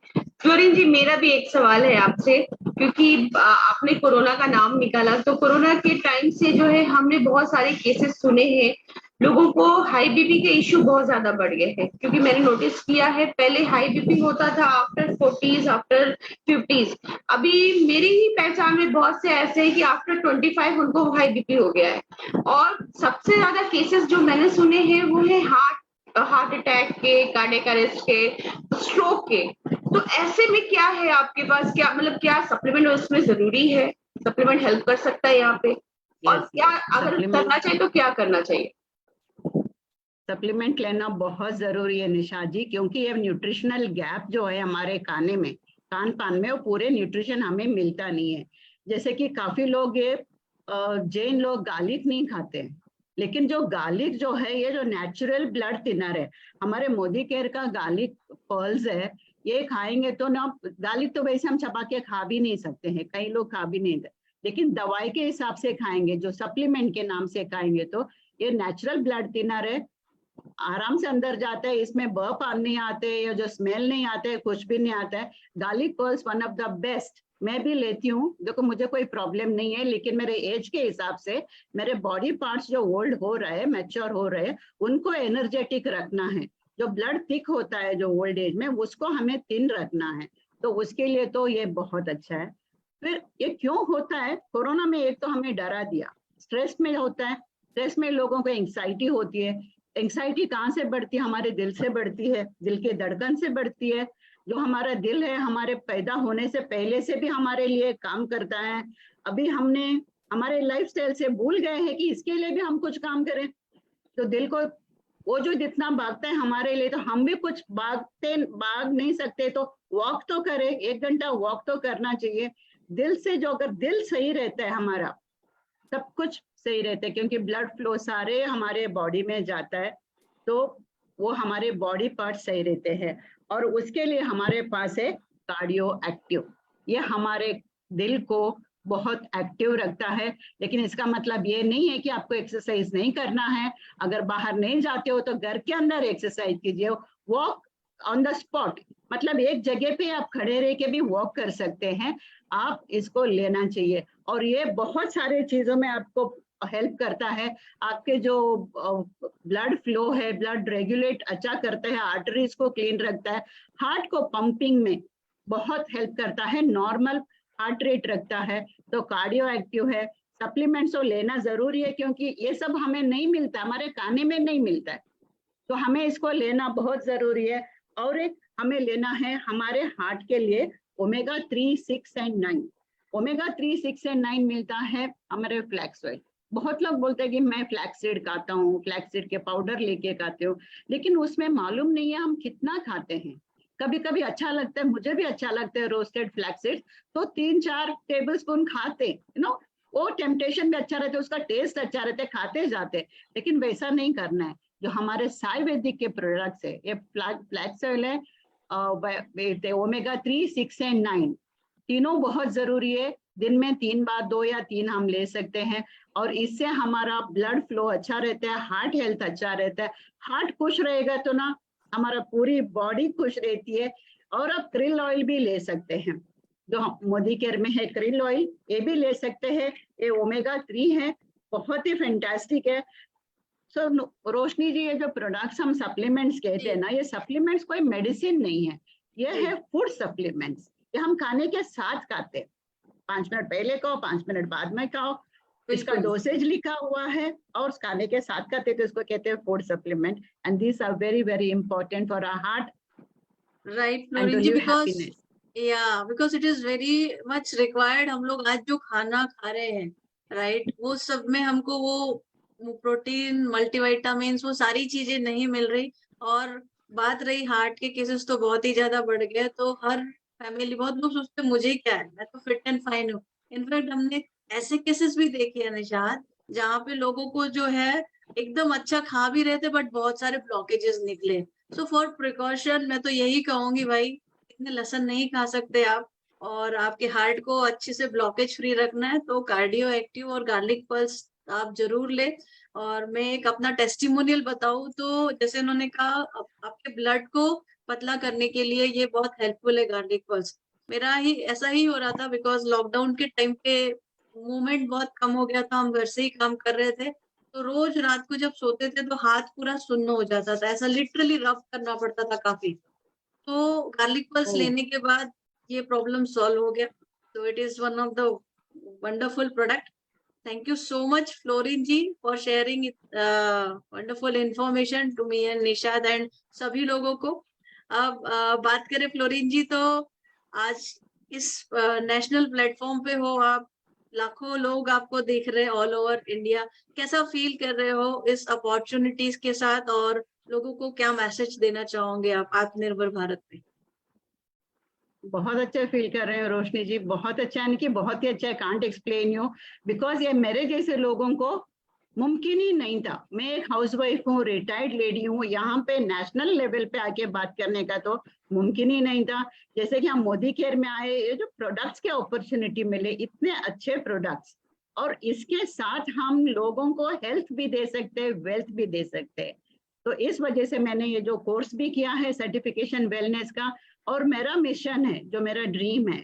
फ्लोरिन जी, मेरा भी एक सवाल है आपसे, क्योंकि आपने कोरोना का नाम निकाला, तो कोरोना के टाइम से जो है हमने बहुत सारे केसेस सुने हैं, लोगों को हाई बीपी के इश्यू बहुत ज्यादा बढ़ गए हैं। क्योंकि मैंने नोटिस किया है, पहले हाई बीपी होता था आफ्टर 40s, आफ्टर 50s। अभी मेरी ही पहचान में बहुत से ऐसे हैं कि आफ्टर 25 उनको हाई बीपी हो गया है। और सबसे ज्यादा केसेस जो मैंने सुने हैं वो है हार्ट अटैक के, कार्डियक अरेस्ट के, स्ट्रोक के। तो ऐसे में क्या है आपके पास, क्या मतलब क्या सप्लीमेंट उसमें जरूरी है? सप्लीमेंट हेल्प कर सकता है यहाँ पे? और Yes, क्या yes. अगर Supplement. करना चाहिए तो क्या करना चाहिए? सप्लीमेंट लेना बहुत जरूरी है निशा जी, क्योंकि ये न्यूट्रिशनल गैप जो है हमारे खाने में, खान पान में, वो पूरे न्यूट्रिशन हमें मिलता नहीं है। जैसे कि काफी लोग ये जैन लोग गार्लिक नहीं खाते हैं, लेकिन जो गार्लिक जो है ये जो नेचुरल ब्लड थिनर है, हमारे मोदी केयर का गार्लिक पर्ल्स है, ये खाएंगे तो ना, गार्लिक तो वैसे हम चबा के खा भी नहीं सकते हैं, कई लोग खा भी नहीं, लेकिन दवाई के हिसाब से खाएंगे, जो सप्लीमेंट के नाम से खाएंगे तो ये नेचुरल ब्लड थिनर है, आराम से अंदर जाता है, इसमें बर्फ नहीं आते या जो स्मेल नहीं आते है, कुछ भी नहीं आता है। Garlic pearls one of the best, मैं भी लेती हूँ, देखो मुझे कोई प्रॉब्लम नहीं है, लेकिन मेरे एज के हिसाब से मेरे बॉडी पार्ट्स जो ओल्ड हो रहे हैं, मैच्योर हो रहे हैं, उनको एनर्जेटिक रखना है। जो ब्लड थिक होता है जो ओल्ड एज में, उसको हमें थिन रखना है, तो उसके लिए तो ये बहुत अच्छा है। फिर ये क्यों होता है? कोरोना में एक तो हमें डरा दिया, स्ट्रेस में होता है, स्ट्रेस में लोगों को एंग्जाइटी होती है। एंग्जाइटी कहाँ से बढ़ती है? हमारे दिल से बढ़ती है, दिल के धड़कन से बढ़ती है। जो हमारा दिल है, हमारे पैदा होने से पहले से भी हमारे लिए काम करता है। अभी हमने हमारे लाइफस्टाइल से भूल गए हैं कि इसके लिए भी हम कुछ काम करें। तो दिल को वो जो जितना भागता है हमारे लिए, तो हम भी कुछ भाग नहीं सकते, तो वॉक तो करें, 1 घंटा वॉक तो करना चाहिए। दिल से जो, अगर दिल सही रहता है हमारा, सब कुछ सही रहता है, क्योंकि ब्लड फ्लो सारे हमारे बॉडी में जाता है, तो वो हमारे बॉडी पार्ट सही रहते हैं। और उसके लिए हमारे पास है कार्डियो एक्टिव, ये हमारे दिल को बहुत एक्टिव रखता है। लेकिन इसका मतलब ये नहीं है कि आपको एक्सरसाइज नहीं करना है, अगर बाहर नहीं जाते हो तो घर के अंदर एक्सरसाइज कीजिए, वॉक ऑन द स्पॉट, मतलब एक जगह पे आप खड़े रह के भी वॉक कर सकते हैं, आप इसको लेना चाहिए। और ये बहुत सारे चीजों में आपको हेल्प करता है। आपके जो ब्लड फ्लो है, ब्लड रेगुलेट अच्छा करता है, आर्टरीज को क्लीन रखता है, हार्ट को पंपिंग में बहुत हेल्प करता है, नॉर्मल हार्ट रेट रखता है, तो कार्डियो एक्टिव है। सप्लीमेंट्स तो लेना जरूरी है, क्योंकि ये सब हमें नहीं मिलता, हमारे खाने में नहीं मिलता है, तो हमें इसको लेना बहुत जरूरी है। और एक हमें लेना है हमारे हार्ट के लिए ओमेगा 3, 6 एंड 9। ओमेगा 3, 6 एंड 9 मिलता है हमारे फ्लैक्स ऑयल। बहुत लोग बोलते हैं कि मैं फ्लैक्स सीड खाता हूँ, फ्लैक्स सीड के पाउडर लेके खाते हूँ, लेकिन उसमें मालूम नहीं है हम कितना खाते हैं। कभी कभी अच्छा लगता है, मुझे भी अच्छा लगता है रोस्टेड फ्लैक्स सीड, तो 3-4 टेबल स्पून खाते, वो टेम्पटेशन भी अच्छा रहता है, उसका टेस्ट अच्छा रहता है, खाते जाते, लेकिन वैसा नहीं करना है। जो हमारे आयुर्वेदिक के प्रोडक्ट्स है, ये फ्लैक्स ऑयल है, ओमेगा 3, 6 एंड 9 तीनों बहुत जरूरी है। दिन में 3 बार 2 या 3 हम ले सकते हैं, और इससे हमारा ब्लड फ्लो अच्छा रहता है, हार्ट हेल्थ अच्छा रहता है। हार्ट खुश रहेगा तो ना हमारा पूरी बॉडी खुश रहती है। और अब क्रिल ऑयल भी ले सकते हैं, जो मोदी केयर में है क्रिल ऑयल, ये भी ले सकते हैं, ये ओमेगा 3 है, बहुत ही फैंटास्टिक है। सो रोशनी जी, ये जो प्रोडक्ट्स हम सप्लीमेंट्स कहते हैं ना, ये सप्लीमेंट्स कोई मेडिसिन नहीं है, ये है फूड सप्लीमेंट्स, ये हम खाने के साथ खाते हैं। 5 मिनट पहले खाओ, 5 मिनट बाद में खाओ, इसका डोसेज लिखा हुआ है, और खाने के साथ खाते तो इसको कहते हैं food supplement, and these are very very important for our heart right and Florin to ji, live because happiness. Because it is very much required. हम लोग आज जो खाना खा रहे हैं, राइट, वो सब में हमको वो प्रोटीन, मल्टीविटामिन, वो सारी चीजें नहीं मिल रही। और बात रही हार्ट के केसेस तो बहुत ही ज्यादा बढ़ गए। तो हर फैमिली, बहुत लोग सोचते हैं मुझे क्या है, मैं तो फिट एंड फाइन हूँ। इनफैक्ट हमने ऐसे केसेस भी देखे हैं निशाद, जहाँ पे लोगों को जो है एकदम अच्छा खा भी रहे थे बट बहुत सारे ब्लॉकेजेस निकले। सो फॉर प्रिकॉशन मैं तो यही कहूंगी भाई, इतने लहसुन नहीं खा सकते आप, और आपके हार्ट को अच्छे से ब्लॉकेज फ्री रखना है तो कार्डियो एक्टिव और गार्लिक पल्स आप जरूर ले। और मैं एक अपना टेस्टिमोनियल बताऊं तो जैसे उन्होंने कहा, आपके ब्लड को पतला करने के लिए ये बहुत हेल्पफुल है गार्लिक पल्स। मेरा ही ऐसा ही हो रहा था, बिकॉज लॉकडाउन के टाइम पे मूवमेंट बहुत कम हो गया था, हम घर से ही काम कर रहे थे। तो रोज रात को जब सोते थे तो हाथ पूरा सुन्न हो जाता था, ऐसा लिटरली रफ करना पड़ता था काफी। तो गार्लिक पल्स Oh. लेने के बाद ये प्रॉब्लम सॉल्व हो गया। तो it is one of the wonderful product. Thank you so much Florin ji for sharing wonderful information to me and Nishad and सभी लोगों को। अब बात करें फ्लोरिन जी, तो आज इस नेशनल प्लेटफॉर्म पे हो आप, लाखों लोग आपको देख रहे हैं ऑल ओवर इंडिया। कैसा फील कर रहे हो इस अपॉर्चुनिटीज के साथ, और लोगों को क्या मैसेज देना चाहोगे आप आत्मनिर्भर भारत में? बहुत अच्छा फील कर रहे हो रोशनी जी, बहुत अच्छा, यानी कि बहुत ही अच्छा है। कांट एक्सप्लेन यू, बिकॉज ये मेरे जैसे लोगों को मुमकिन ही नहीं था। मैं एक हाउसवाइफ हूँ, रिटायर्ड लेडी हूँ, यहाँ पे नेशनल लेवल पे आके बात करने का तो मुमकिन ही नहीं था। जैसे कि हम मोदी केयर में आए, ये जो प्रोडक्ट्स के अपॉर्चुनिटी मिले, इतने अच्छे प्रोडक्ट्स, और इसके साथ हम लोगों को हेल्थ भी दे सकते हैं, वेल्थ भी दे सकते हैं। तो इस वजह से मैंने ये जो कोर्स भी किया है सर्टिफिकेशन वेलनेस का, और मेरा मिशन है, जो मेरा ड्रीम है,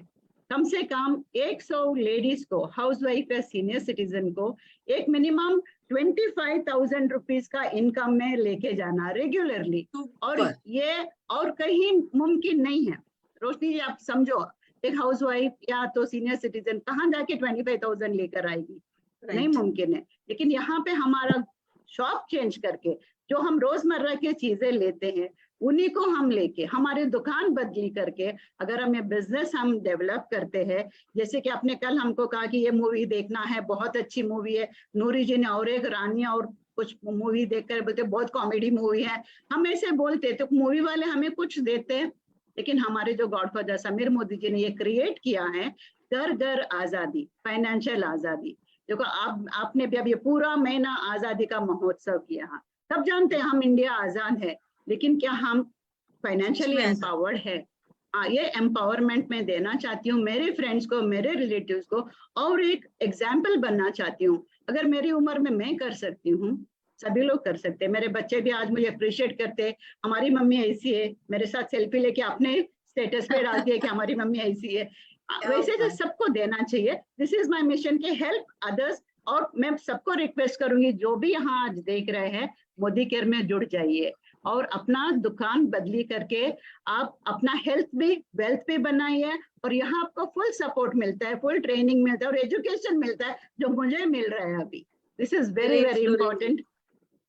कम से कम 100 लेडीज को, हाउसवाइफ या सीनियर सिटीजन को, एक मिनिमम 25,000 रुपीज का इनकम में लेके जाना रेगुलरली। और ये और कहीं मुमकिन नहीं है रोशनी जी। आप समझो, एक हाउसवाइफ या तो सीनियर सिटीजन कहाँ जाके 25,000 लेकर आएगी, नहीं मुमकिन है। लेकिन यहाँ पे हमारा शॉप चेंज करके जो हम रोजमर्रा की चीजें लेते हैं, उन्हीं को हम लेके, हमारी दुकान बदली करके, अगर हमें बिजनेस हम डेवलप करते हैं, जैसे कि आपने कल हमको कहा कि ये मूवी देखना है, बहुत अच्छी मूवी है, नूरी जी ने और एक रानी और कुछ मूवी देखकर बोलते बहुत कॉमेडी मूवी है, हम ऐसे बोलते तो मूवी वाले हमें कुछ देते हैं। लेकिन हमारे जो गॉडफादर समीर मोदी जी ने ये क्रिएट किया है, घर घर आजादी, फाइनेंशियल आजादी। देखो आपने भी अब ये पूरा महीना आजादी का महोत्सव किया, सब जानते हैं हम इंडिया आजाद है, लेकिन क्या हम फाइनेंशियली एम्पावर्ड है? ये एम्पावरमेंट में देना चाहती हूँ मेरे फ्रेंड्स को, मेरे रिलेटिव्स को, और एक एग्जाम्पल बनना चाहती हूँ। अगर मेरी उम्र में मैं कर सकती हूँ, सभी लोग कर सकते हैं। मेरे बच्चे भी आज मुझे अप्रिशिएट करते हैं, हमारी मम्मी ऐसी है, मेरे साथ सेल्फी लेके अपने स्टेटस पे डालती है कि हमारी मम्मी ऐसी है। वैसे तो सबको देना चाहिए। दिस इज माई मिशन के हेल्प अदर्स। और मैं सबको रिक्वेस्ट करूंगी, जो भी यहाँ आज देख रहे हैं, मोदी केयर में जुड़ जाइए और अपना दुकान बदली करके आप अपना हेल्थ भी, वेल्थ भी बनाइए। और यहाँ आपको फुल सपोर्ट मिलता है, फुल ट्रेनिंग मिलता है और एजुकेशन मिलता है, जो मुझे मिल रहा है अभी। This is very very important.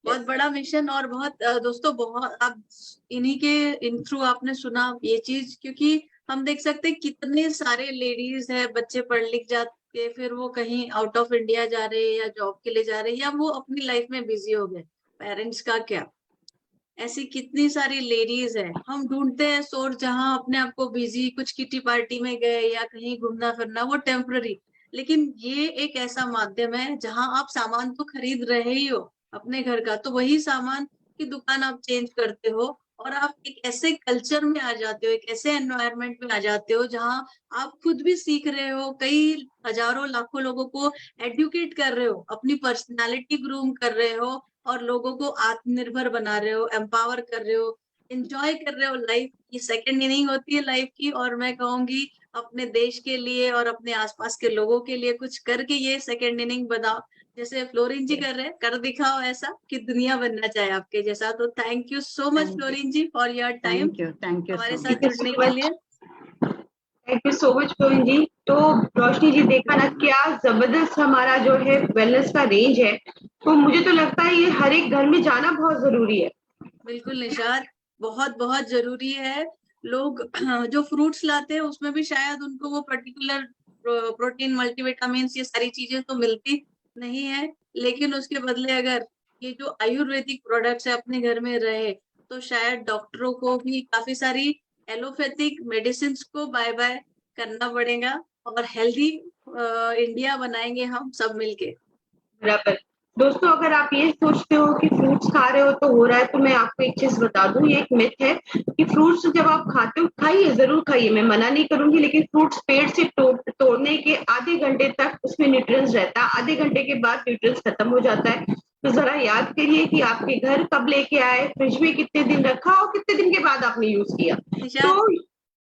बहुत बड़ा मिशन, और बहुत दोस्तों, बहुत आप इन्हीं के इन थ्रू आपने सुना ये चीज, क्योंकि हम देख सकते हैं कितने सारे लेडीज है, बच्चे पढ़ लिख जाते, फिर वो कहीं आउट ऑफ इंडिया जा रहे हैं या जॉब के लिए जा रहे हैं, या वो अपनी लाइफ में बिजी हो गए, पेरेंट्स का क्या। ऐसी कितनी सारी लेडीज है, हम ढूंढते हैं सोर्स जहां अपने आप को बिजी, कुछ किटी पार्टी में गए या कहीं घूमना फिरना, वो टेम्पररी। लेकिन ये एक ऐसा माध्यम है जहां आप सामान तो खरीद रहे ही हो अपने घर का, तो वही सामान की दुकान आप चेंज करते हो और आप एक ऐसे कल्चर में आ जाते हो, एक ऐसे एनवायरनमेंट में आ जाते हो जहां आप खुद भी सीख रहे हो, कई हजारों लाखों लोगों को एडुकेट कर रहे हो, अपनी पर्सनालिटी ग्रूम कर रहे हो, और लोगों को आत्मनिर्भर बना रहे हो, एम्पावर कर रहे हो, एंजॉय कर रहे हो लाइफ। ये सेकंड इनिंग होती है लाइफ की, और मैं कहूंगी अपने देश के लिए और अपने आसपास के लोगों के लिए कुछ करके ये सेकंड इनिंग बनाओ, जैसे फ्लोरिन जी कर रहे हैं, कर दिखाओ ऐसा कि दुनिया बनना चाहे आपके जैसा। तो thank you so much Florin ji for your time, thank you हमारे साथ जुड़ने के लिए। Thank you so much Florin जी। तो रोशनी जी, देखा ना क्या जबरदस्त हमारा जो है वेलनेस का रेंज है, तो मुझे तो लगता है ये हर एक घर में जाना बहुत जरूरी है। बिल्कुल निशाद, बहुत बहुत जरूरी है। लोग जो फ्रूट्स लाते हैं उसमें भी शायद उनको वो पर्टिकुलर प्रोटीन, मल्टीविटामिन्स, ये सारी चीजें तो मिलती नहीं है, लेकिन उसके बदले अगर ये जो आयुर्वेदिक प्रोडक्ट्स है अपने घर में रहे, तो शायद डॉक्टरों को भी काफी सारी एलोपैथिक मेडिसिन को बाय बाय करना पड़ेगा और हेल्दी इंडिया बनाएंगे हम सब मिलके। बराबर। दोस्तों, अगर आप ये सोचते हो कि फ्रूट्स खा रहे हो तो हो रहा है, तो मैं आपको एक चीज बता दूं, ये एक मिथ है कि फ्रूट्स जब आप खाते हो, खाइए, जरूर खाइए, मैं मना नहीं करूंगी, लेकिन फ्रूट्स पेड़ से तोड़ने के आधे घंटे तक उसमें न्यूट्रिएंट्स रहता है, आधे घंटे के बाद न्यूट्रिएंट्स खत्म हो जाता है। तो जरा याद करिए कि आपके घर कब लेके आए, फ्रिज में कितने दिन रखा और कितने दिन के बाद आपने यूज किया। निशा तो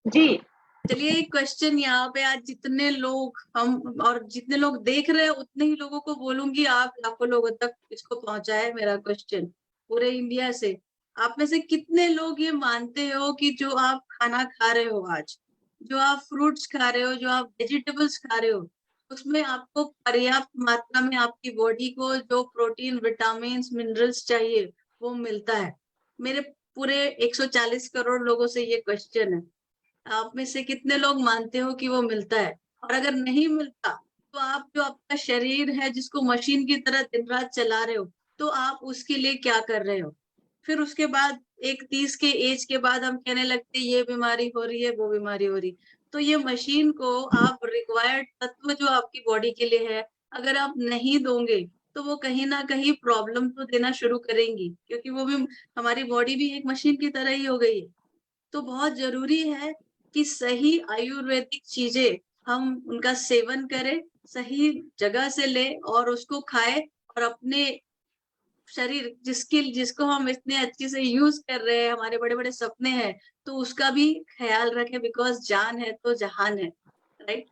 जी, चलिए एक क्वेश्चन यहाँ पे, आज जितने लोग हम और जितने लोग देख रहे हैं उतने ही लोगों को बोलूंगी, आप लाखों लोगों तक इसको पहुंचाए मेरा क्वेश्चन पूरे इंडिया से। आप में से कितने लोग ये मानते हो कि जो आप खाना खा रहे हो आज, जो आप फ्रूट्स खा रहे हो, जो आप वेजिटेबल्स खा रहे हो, उसमें आपको पर्याप्त मात्रा में आपकी बॉडी को जो प्रोटीन, विटामिन, मिनरल्स चाहिए वो मिलता है? मेरे पूरे 140 करोड़ लोगों से ये क्वेश्चन है, आप में से कितने लोग मानते हो कि वो मिलता है? और अगर नहीं मिलता तो आप जो आपका शरीर है जिसको मशीन की तरह दिन रात चला रहे हो, तो आप उसके लिए क्या कर रहे हो? फिर उसके बाद एक 30 के एज के बाद हम कहने लगते ये बीमारी हो रही है, वो बीमारी हो रही। तो ये मशीन को आप रिक्वायर्ड तत्व जो आपकी बॉडी के लिए है, अगर आप नहीं दोगे तो वो कहीं ना कहीं प्रॉब्लम तो देना शुरू करेंगी, क्योंकि वो भी, हमारी बॉडी भी एक मशीन की तरह ही हो गई है। तो बहुत जरूरी है कि सही आयुर्वेदिक चीजें हम उनका सेवन करें, सही जगह से ले और उसको खाए, और अपने शरीर जिसको हम इतने अच्छे से यूज कर रहे हैं, हमारे बड़े बड़े सपने हैं, तो उसका भी ख्याल रखें, बिकॉज जान है तो जहान है, राइट?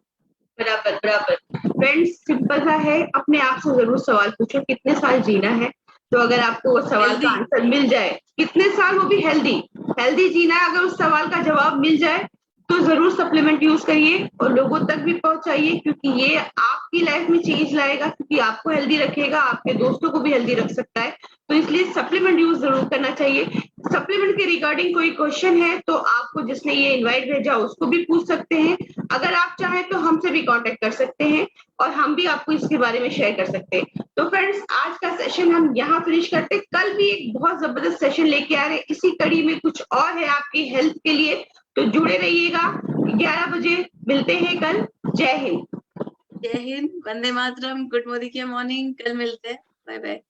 बराबर बराबर। फ्रेंड्स, सिंपल सा है, अपने आप से जरूर सवाल पूछो कितने साल जीना है। तो अगर आपको वो सवाल का हेल्दी। आंसर मिल जाए, कितने साल, वो भी हेल्दी हेल्दी जीना है, अगर उस सवाल का जवाब मिल जाए तो जरूर सप्लीमेंट यूज करिए और लोगों तक भी पहुंचाइए, क्योंकि ये आपकी लाइफ में चेंज लाएगा, क्योंकि आपको हेल्दी रखेगा, आपके दोस्तों को भी हेल्दी रख सकता है। तो इसलिए सप्लीमेंट यूज जरूर करना चाहिए। सप्लीमेंट के रिगार्डिंग कोई क्वेश्चन है तो आपको जिसने ये इनवाइट भेजा उसको भी पूछ सकते हैं। अगर आप चाहें तो हमसे भी कांटेक्ट कर सकते हैं और हम भी आपको इसके बारे में शेयर कर सकते हैं। तो फ्रेंड्स, आज का सेशन हम यहाँ फिनिश करते हैं। कल भी एक बहुत जबरदस्त सेशन लेके आ रहे हैं, इसी कड़ी में कुछ और है आपकी हेल्थ के लिए, तो जुड़े रहिएगा। 11 बजे मिलते हैं कल। जय हिंद। जय हिंद, वंदे मातरम, गुड मॉर्निंग, कल मिलते हैं, बाय बाय।